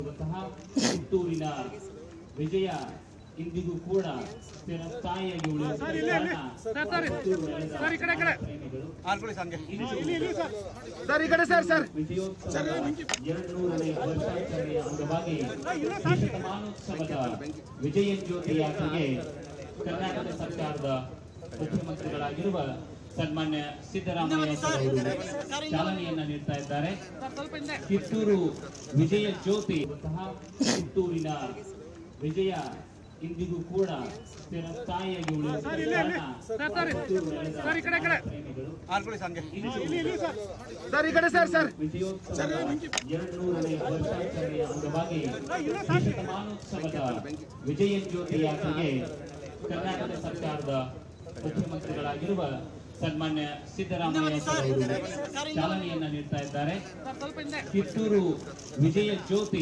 ಕಿತ್ತೂರಿನ ವಿಜಯ ಇಂದಿಗೂ ಕೂಡ ಸ್ಥಾಯಿಯಾಗಿ ಉಳಿಯುವ ವಿಜಯೋತ್ಸವ 200ನೇ ವರ್ಷಾಚರಣೆಯ ಅಂಗವಾಗಿ ಶತಮಾನೋತ್ಸವದ ವಿಜಯ ಜ್ಯೋತಿ ಯಾತ್ರೆಗೆ ಕರ್ನಾಟಕ ಸರ್ಕಾರದ ಮುಖ್ಯಮಂತ್ರಿಗಳಾಗಿರುವ ಸನ್ಮಾನ್ಯ ಸಿದ್ದರಾಮಯ್ಯ ಅವರು ಚಾಲನೆಯನ್ನ ನೀಡ್ತಾ ಇದ್ದಾರೆ. ಕಿತ್ತೂರು ವಿಜಯ ಜ್ಯೋತಿ ಕಿತ್ತೂರಿನ ವಿಜಯ ಇಂದಿಗೂ ಕೂಡ ಸ್ಥಾಯಿಯಾಗಿ ಉಳಿಯುವ ವಿಜಯೋತ್ಸವ 200ನೇ ವರ್ಷಾಚರಣೆಯ ಅಂಗವಾಗಿ ಶತಮಾನೋತ್ಸವದ ವಿಜಯ ಜ್ಯೋತಿ ಯಾತ್ರೆಗೆ ಕರ್ನಾಟಕ ಸರ್ಕಾರದ ಮುಖ್ಯಮಂತ್ರಿಗಳಾಗಿರುವ ಸನ್ಮಾನ್ಯ ಸಿದ್ದರಾಮಯ್ಯ ಅವರು ಚಾಲನೆಯನ್ನ ನೀಡ್ತಾ ಇದ್ದಾರೆ. ಕಿತ್ತೂರು ವಿಜಯ ಜ್ಯೋತಿ